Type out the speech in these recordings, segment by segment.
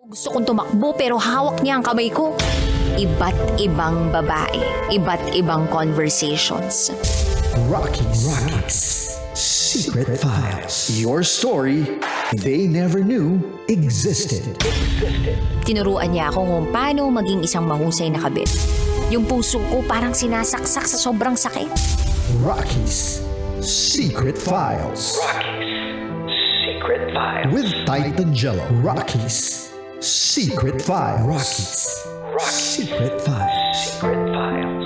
Gusto kong tumakbo pero hawak niya ang kamay ko. Iba't ibang babae, iba't ibang conversations. Rocky's Secret Files. Your story they never knew existed. Tinuruan niya ako kung paano maging isang mahusay na kabit. Yung puso ko parang sinasaksak sa sobrang sakit. Rocky's Secret Files. Rocky's Secret Files. With Titan Jello. Rocky's Secret Files. Rocky's Secret Files. Secret Files.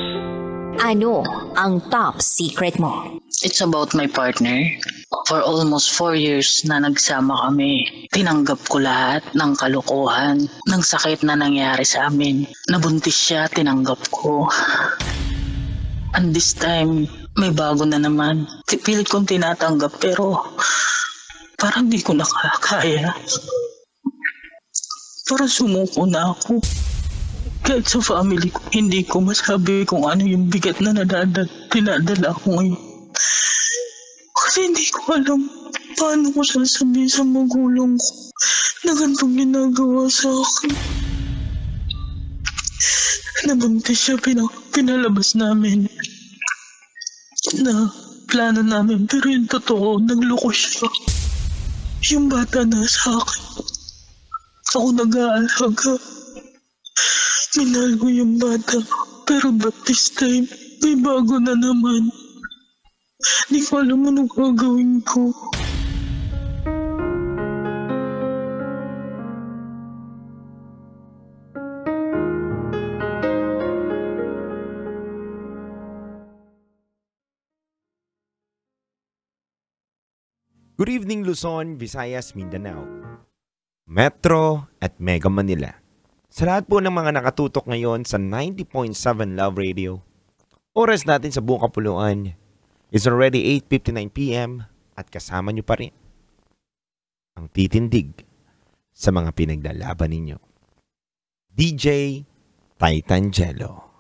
Ano ang top secret mo? It's about my partner. For almost 4 years na nagsama kami, tinanggap ko lahat ng kalokohan, ng sakit na nangyari sa amin. Nabuntis siya, tinanggap ko. And this time, may bago na naman. Pilit kong tinatanggap pero parang di ko nakakaya. Parang sumuko na ako. Kahit sa family ko, hindi ko masabi kung ano yung bigat na tinadala ko ngayon. Kasi hindi ko alam paano ko sasabihin sa magulang ko na ganitong ginagawa sa akin. Nabuntis siya, pinalabas namin na plano namin, pero yung totoo, nagloko siya. Yung bata na sa akin. Ako nag-aalaga. Minahal ko yung bata, pero but this time, may bago na naman. Hindi ko alam anong gagawin ko. Good evening Luzon, Visayas, Mindanao, Metro at Mega Manila. Sa lahat po ng mga nakatutok ngayon sa 90.7 Love Radio, oras natin sa buong kapuluan is already 8:59 p.m. at kasama nyo pa rin ang titindig sa mga pinaglalaban ninyo. DJ Titan Jello.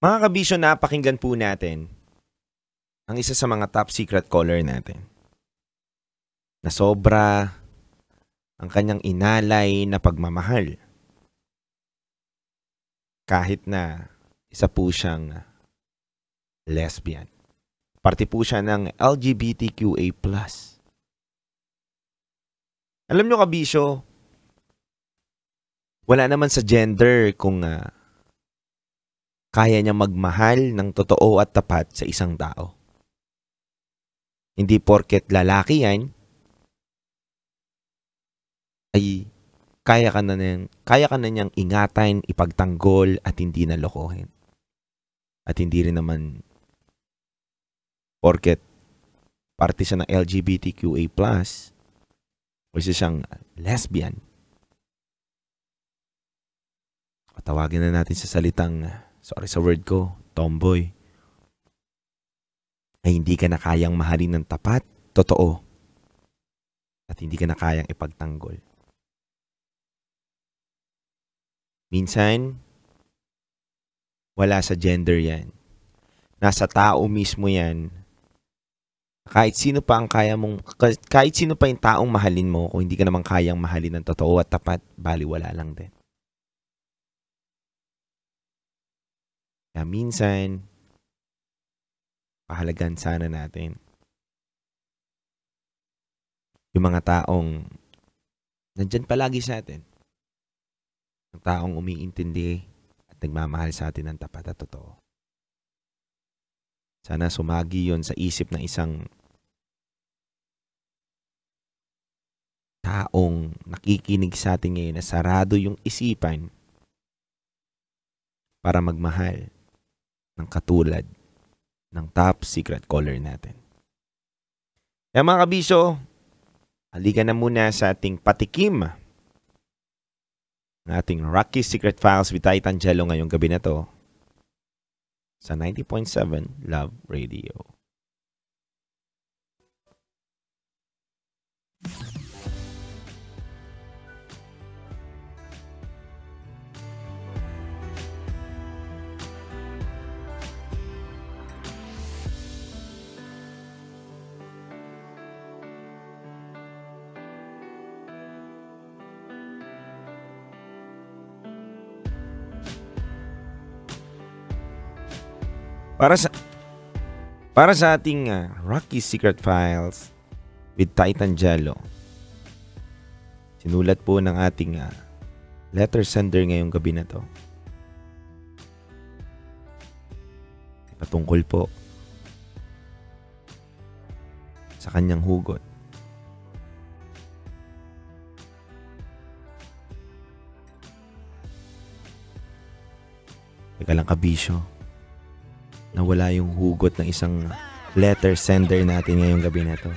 Mga kabisyo, napakinggan po natin ang isa sa mga top secret caller natin na sobra ang kanyang inalay na pagmamahal kahit na isa po siyang lesbian. Parte po siya ng LGBTQA+. Alam nyo kabisyo, wala naman sa gender kung kaya niya magmahal ng totoo at tapat sa isang tao. Hindi porket lalaki yan, ay kaya ka na niyang ingatan, ipagtanggol at hindi na lokohin. At hindi rin naman porket parte siya ng LGBTQA+, o isa siyang lesbian. Tawagin na natin sa salitang, sorry sa word ko, tomboy, ay hindi ka na kayang mahalin ng tapat, totoo, at hindi ka na kayang ipagtanggol. Minsan, wala sa gender yan. Nasa tao mismo yan. Kahit sino pa yung taong mahalin mo, kung hindi ka naman kayang mahalin ng totoo at tapat, baliwala lang din. Kaya minsan, pahalagan sana natin yung mga taong nandyan palagi sa atin. Ang taong umiintindi at nagmamahal sa atin ng tapat at totoo. Sana sumagi yon sa isip ng isang taong nakikinig sa atin ngayon na sarado yung isipan para magmahal ng katulad ng top secret caller natin. Kaya mga kabisyo, halika na muna sa ating patikim ng ating Rocky's Secret Files with Titan Jello ngayong gabi na to sa 90.7 Love Radio. Para sa ating Rocky Secret Files with Titan Jello. Sinulat po ng ating letter sender ngayong gabi na to. Patungkol po sa kanyang hugot. Teka lang kabisyo. Nawala yung hugot ng isang letter sender natin ngayong gabi na to.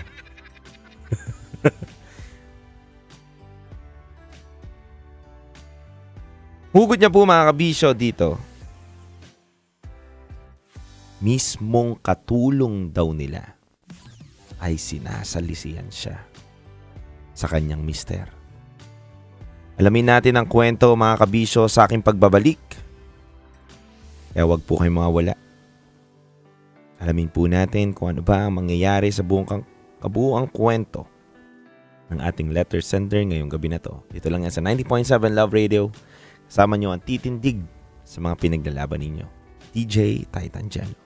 Hugot niya po mga kabisyo dito. Mismong katulong daw nila ay sinasalisihan siya sa kanyang mister. Alamin natin ang kwento mga kabisyo sa aking pagbabalik. Kaya wag po kayong mawawala. Alamin po natin kung ano ba ang mangyayari sa kabuuang kwento ng ating letter sender ngayong gabi na to. Dito lang yan sa 90.7 Love Radio. Kasama nyo ang titindig sa mga pinaglalaban ninyo. DJ Titan Jello.